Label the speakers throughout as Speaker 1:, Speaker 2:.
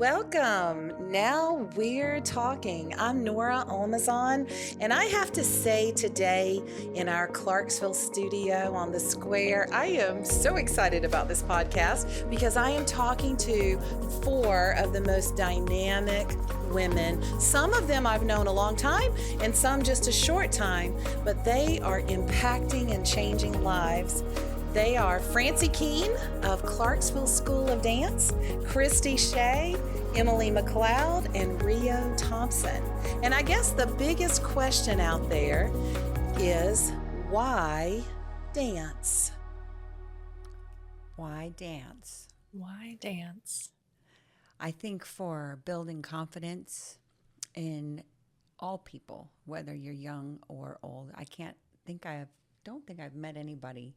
Speaker 1: Welcome. Now we're talking. I'm Nora Almazan, and I have to say today in our Clarkesville studio on the square, I am so excited about this podcast because I am talking to four of the most dynamic women. Some of them I've known a long time and some just a short time, but they are impacting and changing lives. They are Francie Keene of Clarkesville School of Dance, Kristy Shea, Emily McCleod, and Rio Thompson. And I guess the biggest question out there is, why dance?
Speaker 2: Why dance?
Speaker 3: Why dance?
Speaker 2: I think for building confidence in all people, whether you're young or old. Don't think I've met anybody,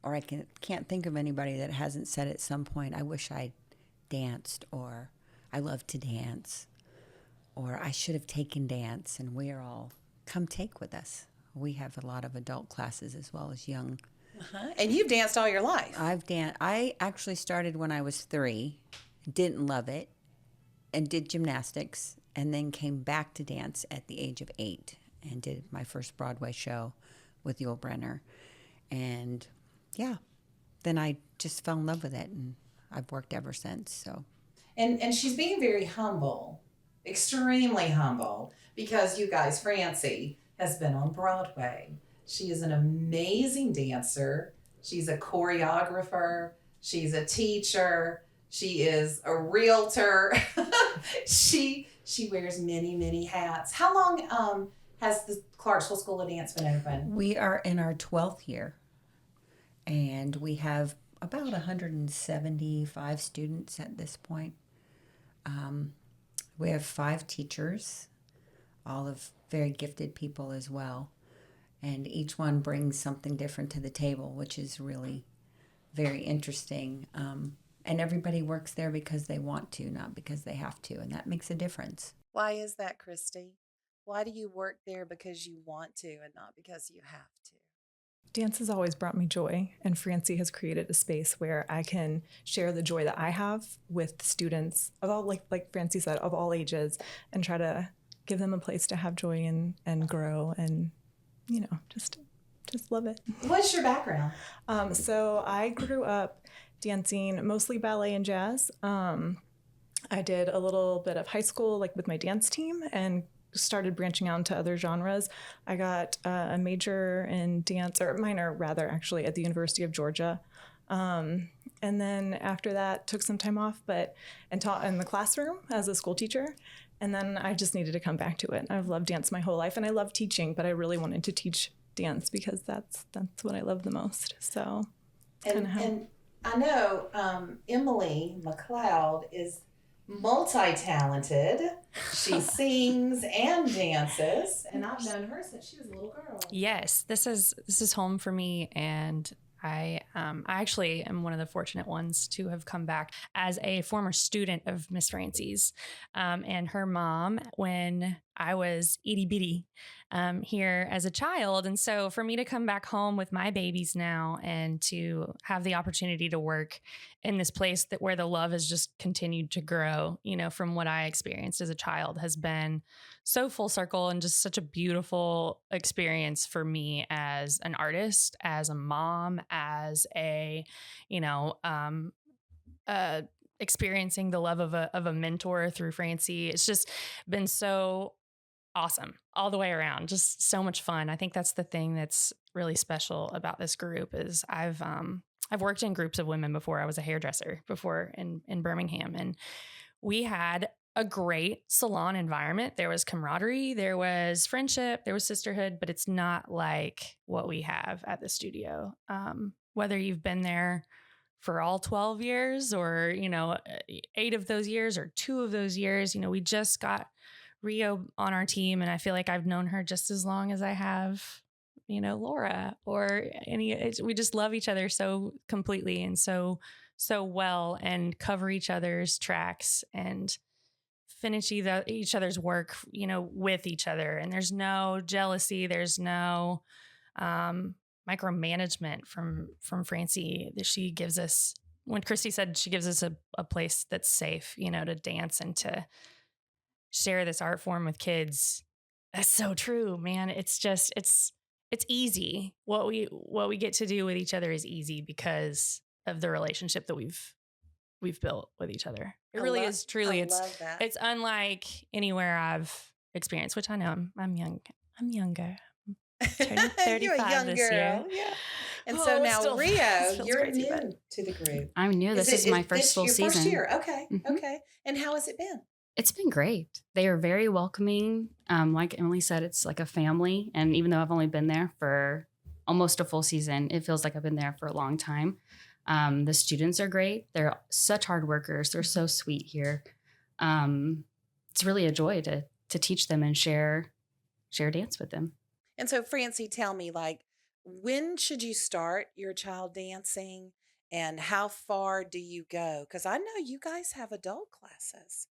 Speaker 2: or I can't think of anybody that hasn't said at some point, I wish I'd danced, or I love to dance, or I should have taken dance, and we're all, come take with us. We have a lot of adult classes as well as young.
Speaker 1: And you've danced all your life.
Speaker 2: I actually started when I was 3, didn't love it, and did gymnastics, and then came back to dance at the age of 8 and did my first Broadway show with Yul Brynner. And yeah, then I just fell in love with it, and I've worked ever since. So,
Speaker 1: and she's being very humble, extremely humble, because you guys, Francie has been on Broadway. She is an amazing dancer. She's a choreographer. She's a teacher. She is a realtor. She wears many, many hats. How long has the Clarksville School of Dance been open?
Speaker 2: We are in our 12th year. And we have about 175 students at this point. We have 5 teachers, all of very gifted people as well. And each one brings something different to the table, which is really very interesting. And everybody works there because they want to, not because they have to. And that makes a difference.
Speaker 1: Why is that, Kristy? Why do you work there because you want to and not because you have to?
Speaker 3: Dance has always brought me joy, and Francie has created a space where I can share the joy that I have with students of all, like Francie said, of all ages, and try to give them a place to have joy and grow and, just love it.
Speaker 1: What's your background?
Speaker 3: So I grew up dancing mostly ballet and jazz. I did a little bit of high school, like with my dance team, and started branching out into other genres. I got a major in dance, or minor rather, actually, at the University of Georgia. And then after that, took some time off, and taught in the classroom as a school teacher. And then I just needed to come back to it. I've loved dance my whole life, and I love teaching, but I really wanted to teach dance because that's what I love the most. So,
Speaker 1: and I know Emily McCleod is multi-talented. She sings and dances, and I've known her since she was a little girl.
Speaker 4: Yes, this is home for me, and I actually am one of the fortunate ones to have come back as a former student of Miss Francie's and her mom when I was itty bitty here as a child. And so for me to come back home with my babies now and to have the opportunity to work in this place where the love has just continued to grow, from what I experienced as a child, has been so full circle and just such a beautiful experience for me as an artist, as a mom, as experiencing the love of a mentor through Francie. It's just been so awesome all the way around. Just so much fun. I think that's the thing that's really special about this group is I've worked in groups of women before. I was a hairdresser before in Birmingham, and we had a great salon environment. There was camaraderie, there was friendship, there was sisterhood, but it's not like what we have at the studio. Whether you've been there for all 12 years or, 8 of those years or 2 of those years, we just got Rio on our team, and I feel like I've known her just as long as I have, Laura or we just love each other so completely and so well, and cover each other's tracks and finish each other's work, with each other. And there's no jealousy. There's no micromanagement from Francie. She gives us when Kristy said she gives us a place that's safe, to dance and to share this art form with kids, that's so true, man. It's just, it's easy. What we get to do with each other is easy because of the relationship that we've built with each other. It really is truly, it's unlike anywhere I've experienced, which I know I'm young. I'm younger. Turning 35
Speaker 1: You're a young
Speaker 4: this
Speaker 1: girl.
Speaker 4: year.
Speaker 1: Yeah. And so now, Rio, you're
Speaker 4: crazy,
Speaker 1: new to the group.
Speaker 5: I'm new. This is my first full season.
Speaker 1: First year. Okay.
Speaker 5: Mm-hmm.
Speaker 1: Okay. And how has it been?
Speaker 5: It's been great. They are very welcoming. Like Emily said, it's like a family. And even though I've only been there for almost a full season, it feels like I've been there for a long time. The students are great. They're such hard workers. They're so sweet here. It's really a joy to teach them and share dance with them.
Speaker 1: And so, Francie, tell me, when should you start your child dancing and how far do you go? Because I know you guys have adult classes,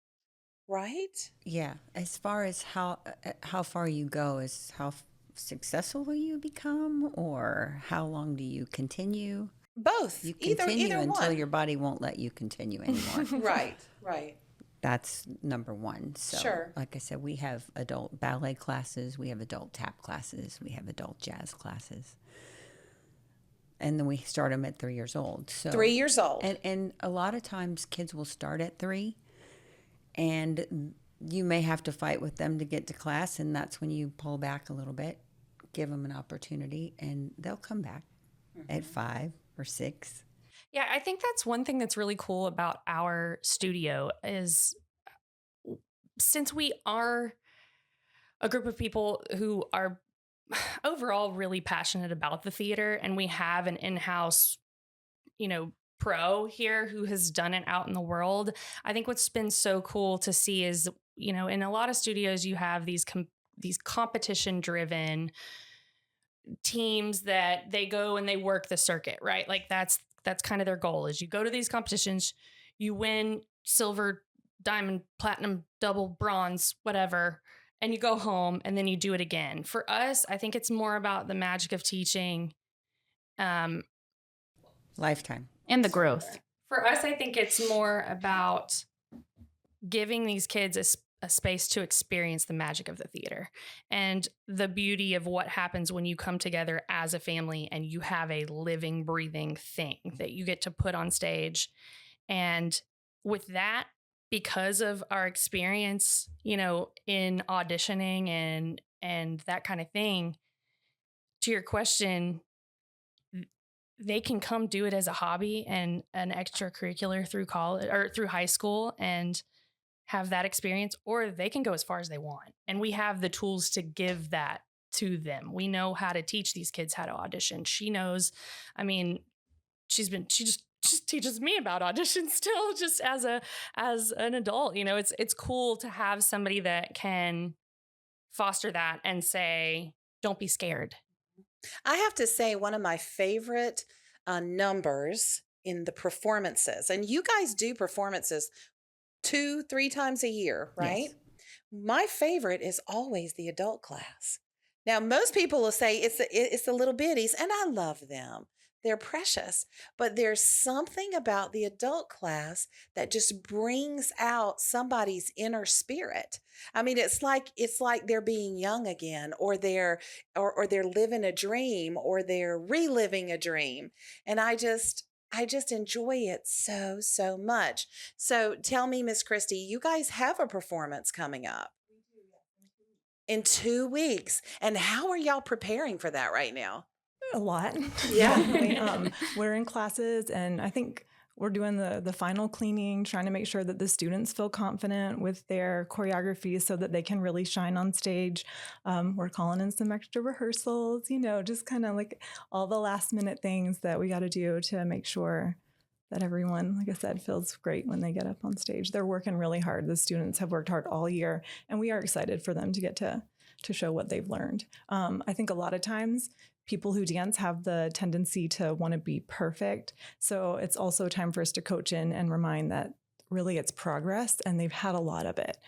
Speaker 1: right?
Speaker 2: Yeah. As far as how far you go is how successful will you become, or how long do you continue?
Speaker 1: Both.
Speaker 2: You continue
Speaker 1: either
Speaker 2: until
Speaker 1: one.
Speaker 2: your body won't let you continue anymore.
Speaker 1: Right.
Speaker 2: That's number one. So,
Speaker 1: Sure.
Speaker 2: like I said, we have adult ballet classes, we have adult tap classes, we have adult jazz classes. And then we start them at 3 years old. So
Speaker 1: 3 years old.
Speaker 2: And a lot of times kids will start at 3, and you may have to fight with them to get to class, and that's when you pull back a little bit, give them an opportunity, and they'll come back at 5 or 6.
Speaker 4: Yeah, I think that's one thing that's really cool about our studio is since we are a group of people who are overall really passionate about the theater, and we have an in-house, pro here who has done it out in the world. I think what's been so cool to see is, in a lot of studios, you have these competition-driven teams that they go and they work the circuit, right? Like that's kind of their goal is you go to these competitions, you win silver, diamond, platinum, double, bronze, whatever, and you go home and then you do it again. For us, I think it's more about the magic of teaching.
Speaker 2: Lifetime.
Speaker 5: And the growth.
Speaker 4: For us, I think it's more about giving these kids a space to experience the magic of the theater and the beauty of what happens when you come together as a family and you have a living, breathing thing that you get to put on stage. And with that, because of our experience, in auditioning and that kind of thing, to your question, they can come do it as a hobby and an extracurricular through college or through high school and have that experience, or they can go as far as they want. And we have the tools to give that to them. We know how to teach these kids how to audition. She knows, she just teaches me about audition still, just as an adult. It's cool to have somebody that can foster that and say, don't be scared.
Speaker 1: I have to say, one of my favorite numbers in the performances, and you guys do performances 2-3 times a year, right?
Speaker 2: Yes.
Speaker 1: My favorite is always the adult class. Now, most people will say it's the little biddies, and I love them. They're precious, but there's something about the adult class that just brings out somebody's inner spirit. It's like they're being young again, or they're living a dream, or they're reliving a dream. And I just enjoy it so much. So tell me, Miss Kristy, you guys have a performance coming up in 2 weeks. And how are y'all preparing for that right now?
Speaker 3: A lot.
Speaker 1: Yeah.
Speaker 3: We're in classes, and I think we're doing the final cleaning, trying to make sure that the students feel confident with their choreography so that they can really shine on stage. We're calling in some extra rehearsals, just kind of like all the last minute things that we got to do to make sure that everyone, like I said, feels great when they get up on stage. They're working really hard. The students have worked hard all year, and we are excited for them to get to show what they've learned. I think a lot of times people who dance have the tendency to want to be perfect. So it's also time for us to coach in and remind that really it's progress, and they've had a lot of it.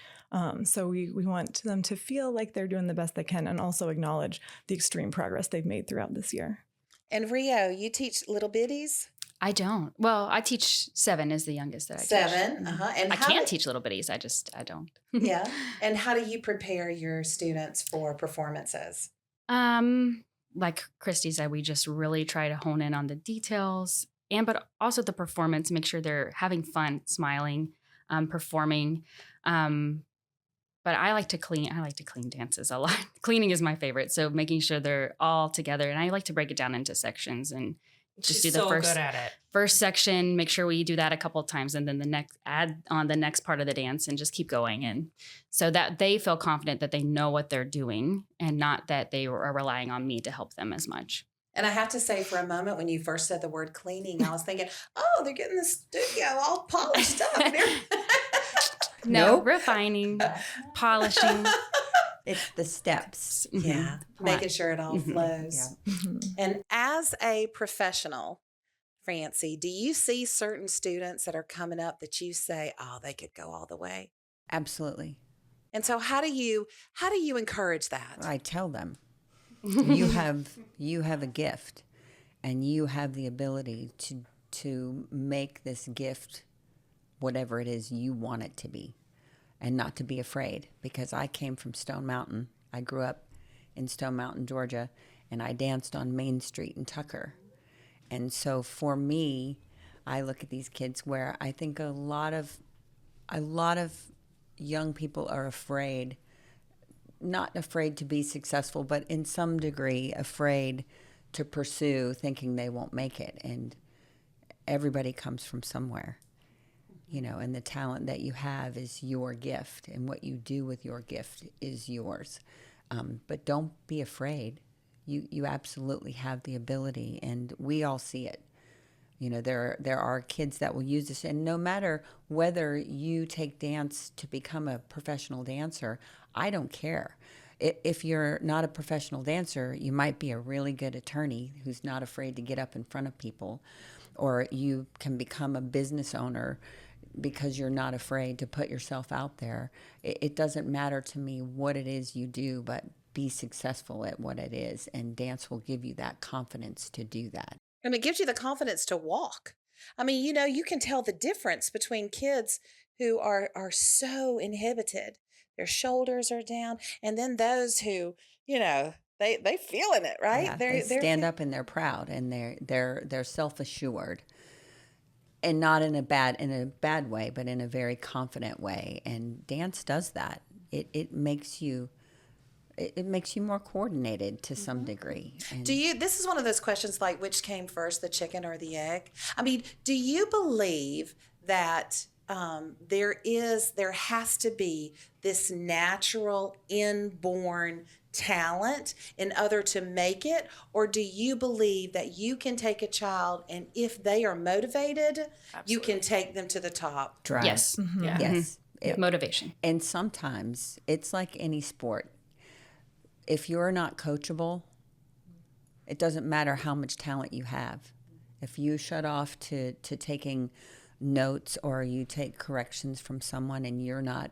Speaker 3: So we want them to feel like they're doing the best they can, and also acknowledge the extreme progress they've made throughout this year.
Speaker 1: And Rio, you teach little biddies?
Speaker 5: I don't. Well, I teach 7 is the youngest that I teach.
Speaker 1: 7, and
Speaker 5: I
Speaker 1: how
Speaker 5: can
Speaker 1: do-
Speaker 5: teach little bitties. I don't.
Speaker 1: Yeah, and how do you prepare your students for performances?
Speaker 5: Like Kristy said, we just really try to hone in on the details but also the performance, make sure they're having fun, smiling, performing. But I like to clean dances a lot. Cleaning is my favorite. So making sure they're all together. And I like to break it down into sections and just do the
Speaker 4: so good at it.
Speaker 5: first section, make sure we do that a couple of times, and then the next add on the next part of the dance and just keep going. And so that they feel confident that they know what they're doing and not that they are relying on me to help them as much.
Speaker 1: And I have to say, for a moment, when you first said the word cleaning, I was thinking, oh, they're getting the studio all polished up.
Speaker 5: No,
Speaker 2: Nope.
Speaker 5: refining, polishing.
Speaker 2: It's the steps.
Speaker 1: Yeah, making sure it all
Speaker 5: Mhm.
Speaker 1: flows. And as a professional, Francie, do you see certain students that are coming up that you say, oh, they could go all the way?
Speaker 2: Absolutely.
Speaker 1: And so how do you encourage that?
Speaker 2: I tell them, you have a gift, and you have the ability to make this gift whatever it is you want it to be, and not to be afraid. Because I came from Stone Mountain. I grew up in Stone Mountain, Georgia, and I danced on Main Street in Tucker. And so for me, I look at these kids where I think a lot of young people are afraid, not afraid to be successful, but in some degree afraid to pursue, thinking they won't make it. And everybody comes from somewhere, and the talent that you have is your gift, and what you do with your gift is yours. But don't be afraid. You absolutely have the ability, and we all see it. There are kids that will use this, and no matter whether you take dance to become a professional dancer, I don't care. If you're not a professional dancer, you might be a really good attorney who's not afraid to get up in front of people, or you can become a business owner because you're not afraid to put yourself out there. It doesn't matter to me what it is you do, but be successful at what it is, and dance will give you that confidence to do that.
Speaker 1: And it gives you the confidence to walk. I mean, you can tell the difference between kids who are so inhibited. Their shoulders are down. And then those who, they feeling it, right?
Speaker 2: Yeah, they stand up and they're proud, and they're self-assured. And not in a bad way, but in a very confident way. And dance does that. It makes you more coordinated to some degree. And
Speaker 1: this is one of those questions like, which came first, the chicken or the egg? I mean, do you believe that there has to be this natural inborn talent in order to make it? Or do you believe that you can take a child, and if they are motivated, you can take them to the top?
Speaker 2: drive.
Speaker 5: Yes.
Speaker 4: Yeah.
Speaker 2: Yes.
Speaker 5: Motivation.
Speaker 2: And sometimes it's like any sport. If you're not coachable, it doesn't matter how much talent you have. If you shut off to taking notes, or you take corrections from someone, and you're not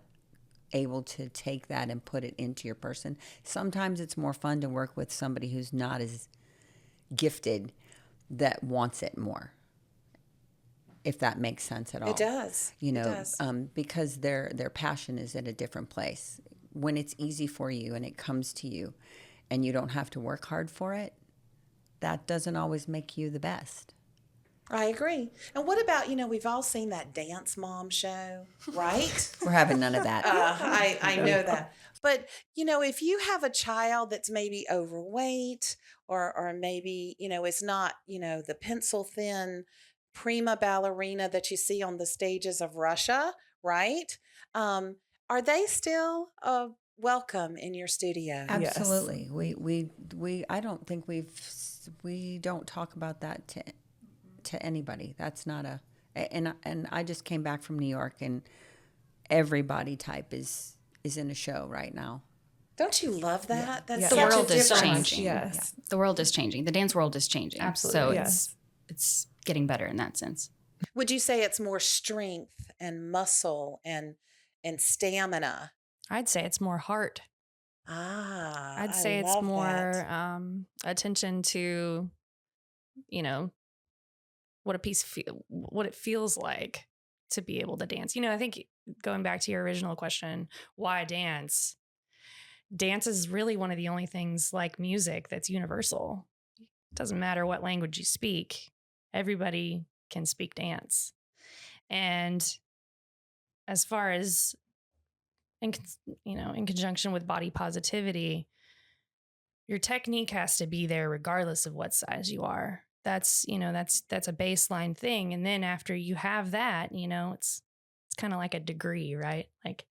Speaker 2: able to take that and put it into your person, sometimes it's more fun to work with somebody who's not as gifted, that wants it more, if that makes sense at all.
Speaker 1: It does. It does.
Speaker 2: Because their passion is at a different place. When it's easy for you and it comes to you and you don't have to work hard for it, that doesn't always make you the best.
Speaker 1: I agree. And what about, we've all seen that Dance Mom show, right?
Speaker 2: We're having none of that.
Speaker 1: I know that. But, if you have a child that's maybe overweight, or maybe, is not, the pencil thin prima ballerina that you see on the stages of Russia, right? Are they still welcome in your studio?
Speaker 2: Absolutely. We I don't think we don't talk about that to anybody. That's not and I just came back from New York, and every body type is in a show right now.
Speaker 1: Don't you love that? That's
Speaker 5: The
Speaker 1: such
Speaker 5: world
Speaker 1: a
Speaker 5: is
Speaker 1: difference.
Speaker 5: changing.
Speaker 3: Yes.
Speaker 5: The world is changing. The dance world is changing.
Speaker 3: Absolutely.
Speaker 5: So it's getting better in that sense.
Speaker 1: Would you say it's more strength and muscle and stamina?
Speaker 4: I'd say it's more heart. I'd say it's
Speaker 1: love
Speaker 4: more
Speaker 1: that.
Speaker 4: attention to, what what it feels like to be able to dance. I think going back to your original question, why dance? Dance is really one of the only things like music that's universal. It doesn't matter what language you speak. Everybody can speak dance. And as far as in conjunction with body positivity, your technique has to be there regardless of what size you are. That's a baseline thing. And then after you have that, it's kind of like a degree, right? Like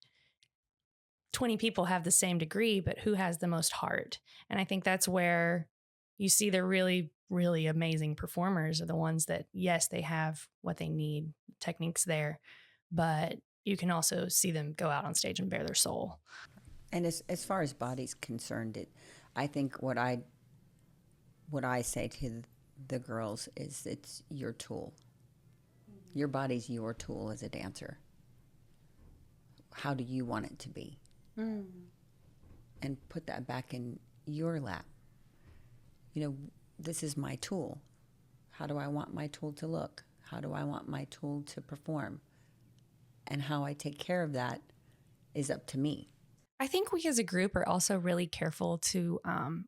Speaker 4: 20 people have the same degree, but who has the most heart? And I think that's where you see the really, really amazing performers are the ones that, yes, they have what they need, technique's there, but you can also see them go out on stage and bare their soul.
Speaker 2: And as far as body's concerned, I think what I say to the girls is it's your tool. Your body's your tool as a dancer. How do you want it to be? And put that back in your lap. This is my tool. How do I want my tool to look? How do I want my tool to perform? And how I take care of that is up to me.
Speaker 4: I think we as a group are also really careful to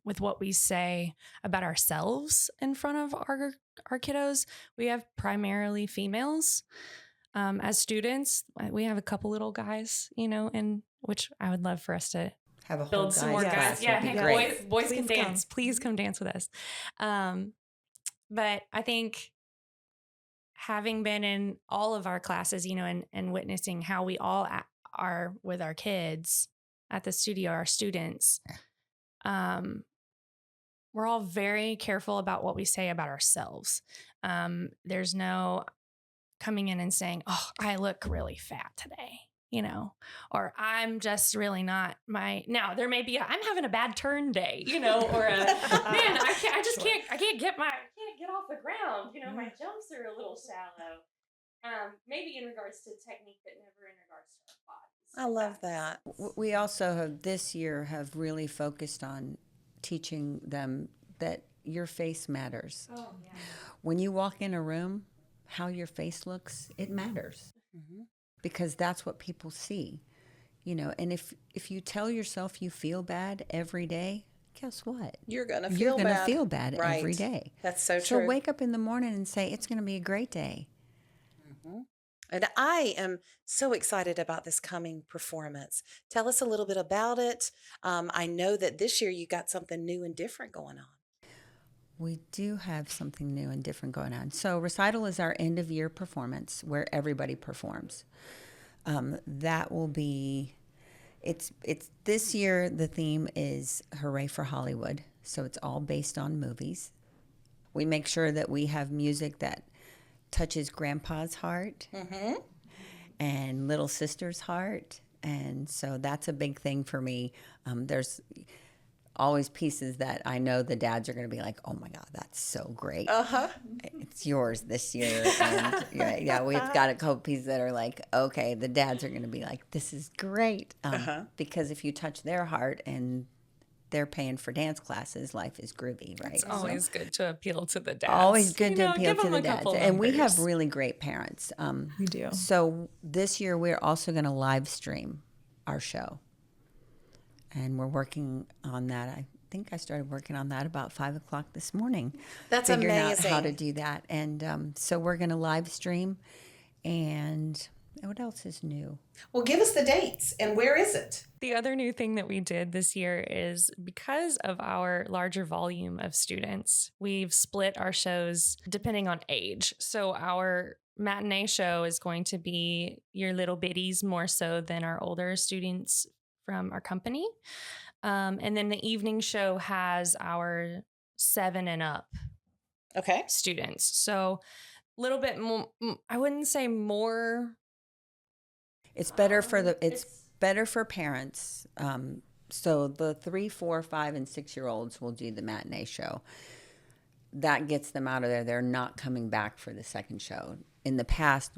Speaker 4: with what we say about ourselves in front of our kiddos. We have primarily females as students. We have a couple little guys, and which I would love for us to
Speaker 2: Have a
Speaker 4: build some more guys. Yeah, hey, boys can dance. Please come dance with us. But I think having been in all of our classes, and witnessing how we all are with our kids at the studio, our students, we're all very careful about what we say about ourselves. There's no coming in and saying, "Oh, I look really fat today," or I'm just really not now there may be I'm having a bad turn day, or man, I can't get off the ground. My jumps are a little shallow. Maybe in regards to technique, but never in regards to our bodies.
Speaker 1: I love that.
Speaker 2: We also have this year have really focused on teaching them that your face matters.
Speaker 4: Oh, yeah.
Speaker 2: When you walk in a room, how your face looks, it matters. Because that's what people see, and if you tell yourself you feel bad every day, guess what?
Speaker 1: You're going to
Speaker 2: feel bad
Speaker 1: right.
Speaker 2: every day.
Speaker 1: That's so true.
Speaker 2: So wake up in the morning and say, it's going to be a great day.
Speaker 1: And I am so excited about this coming performance. Tell us a little bit about it. I know that this year you got something new and different going on.
Speaker 2: We do have something new and different going on. So recital is our end of year performance where everybody performs. That will be, it's this year the theme is Hooray for Hollywood. So it's all based on movies. We make sure that we have music that touches Grandpa's heart and little sister's heart. And so that's a big thing for me. There's always pieces that I know the dads are going to be like, oh my God, that's so great. It's yours this year. And yeah, we've got a couple pieces that are like, okay, the dads are going to be like, this is great. Because if you touch their heart and they're paying for dance classes, life is groovy, right?
Speaker 4: It's always good to appeal to the dads.
Speaker 2: Always good to appeal to the dads. And we have
Speaker 4: numbers.
Speaker 2: really great parents.
Speaker 3: We do.
Speaker 2: So this year we're also going to live stream our show. And we're working on that. I think I started working on that about 5 o'clock this morning.
Speaker 1: That's
Speaker 2: figuring
Speaker 1: amazing.
Speaker 2: out how to do that. And so we're going to live stream. And what else is new?
Speaker 1: Well, give us the dates and where is it?
Speaker 4: The other new thing that we did this year is because of our larger volume of students, we've split our shows depending on age. So our matinee show is going to be your little bitties more so than our older students from our company. And then the evening show has our 7 and up students. So a little bit more, I wouldn't say more.
Speaker 2: It's better it's better for parents. So the 3, 4, 5, and 6-year-olds will do the matinee show. That gets them out of there. They're not coming back for the second show. In the past,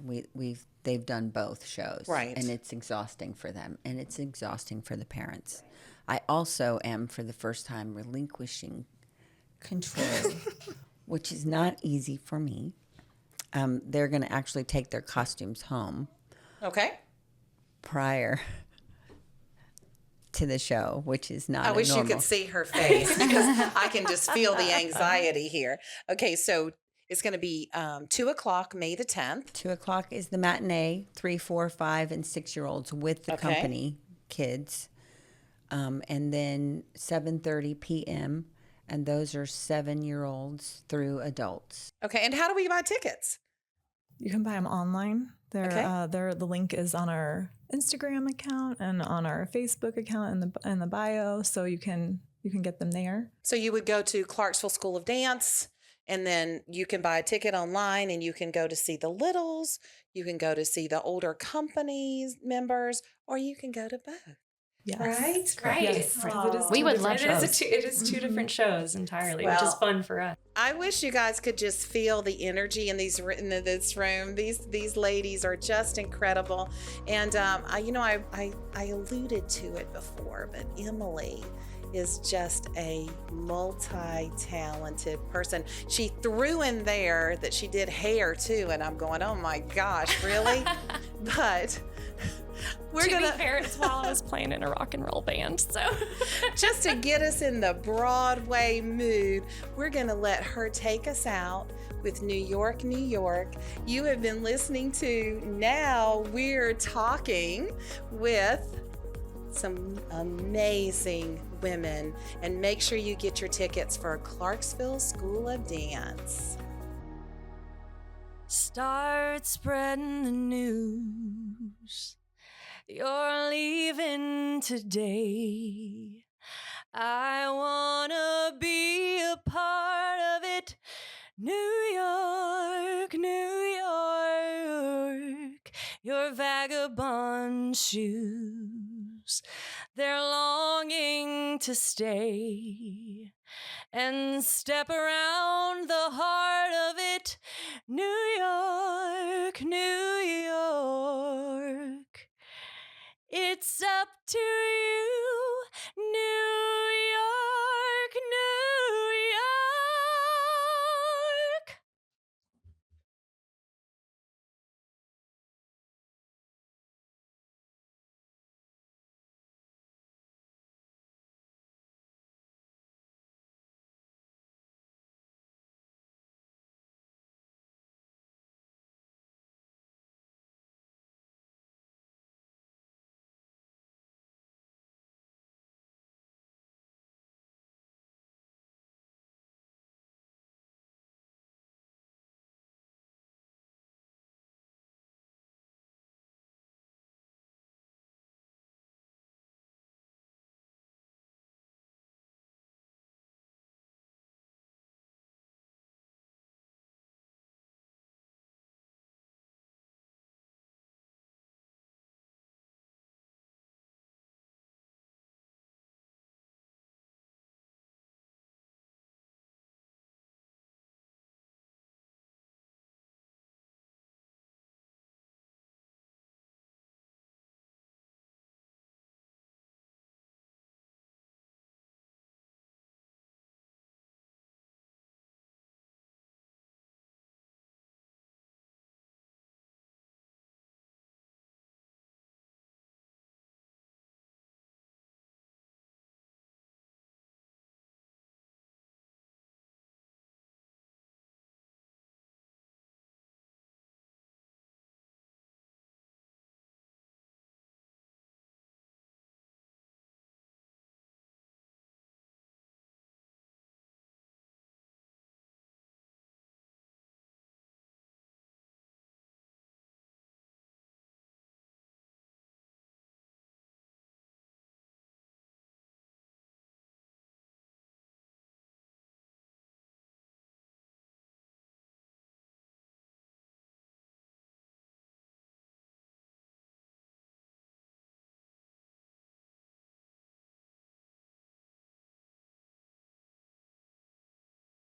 Speaker 2: they've done both shows,
Speaker 1: right?
Speaker 2: And it's exhausting for them, and it's exhausting for the parents. I also am, for the first time, relinquishing control, which is not easy for me. they're going to actually take their costumes home
Speaker 1: Okay.
Speaker 2: prior to the show, which is not.
Speaker 1: I wish
Speaker 2: normal.
Speaker 1: you could see her face because I can just feel the anxiety here. Okay, so it's going to be 2 o'clock, May the 10th.
Speaker 2: 2 o'clock is the matinee. 3, 4, 5, and 6-year-olds with the
Speaker 1: Okay.
Speaker 2: company kids, and then 7:30 p.m. and those are 7-year-olds through adults.
Speaker 1: Okay, and how do we buy tickets?
Speaker 3: You can buy them online.
Speaker 1: Okay.
Speaker 3: The link is on our Instagram account and on our Facebook account in the bio, so you can get them there.
Speaker 1: So you would go to Clarkesville School of Dance, and then you can buy a ticket online, and you can go to see the littles, you can go to see the older companies members, or you can go to both.
Speaker 3: Yes.
Speaker 1: Right?
Speaker 4: Great.
Speaker 3: Yes, because it is
Speaker 5: We
Speaker 3: two
Speaker 5: would
Speaker 3: different
Speaker 5: love
Speaker 3: shows.
Speaker 4: It is two different shows entirely, which is
Speaker 1: Well,
Speaker 4: fun for us.
Speaker 1: I wish you guys could just feel the energy in this room. These ladies are just incredible, and I alluded to it before, but Emily is just a multi-talented person. She threw in there that she did hair too, and I'm going, oh my gosh, really? But we're
Speaker 4: To
Speaker 1: gonna
Speaker 4: be fair, it's while I was playing in a rock and roll band, so
Speaker 1: just to get us in the Broadway mood, we're going to let her take us out with New York, New York. You have been listening to Now We're Talking with some amazing women. And make sure you get your tickets for Clarkesville School of Dance.
Speaker 4: start spreading the news. You're leaving today. I wanna be a part of it. New York, New York, your vagabond shoes, they're longing to stay and step around the heart of it. New York, New York, it's up to you.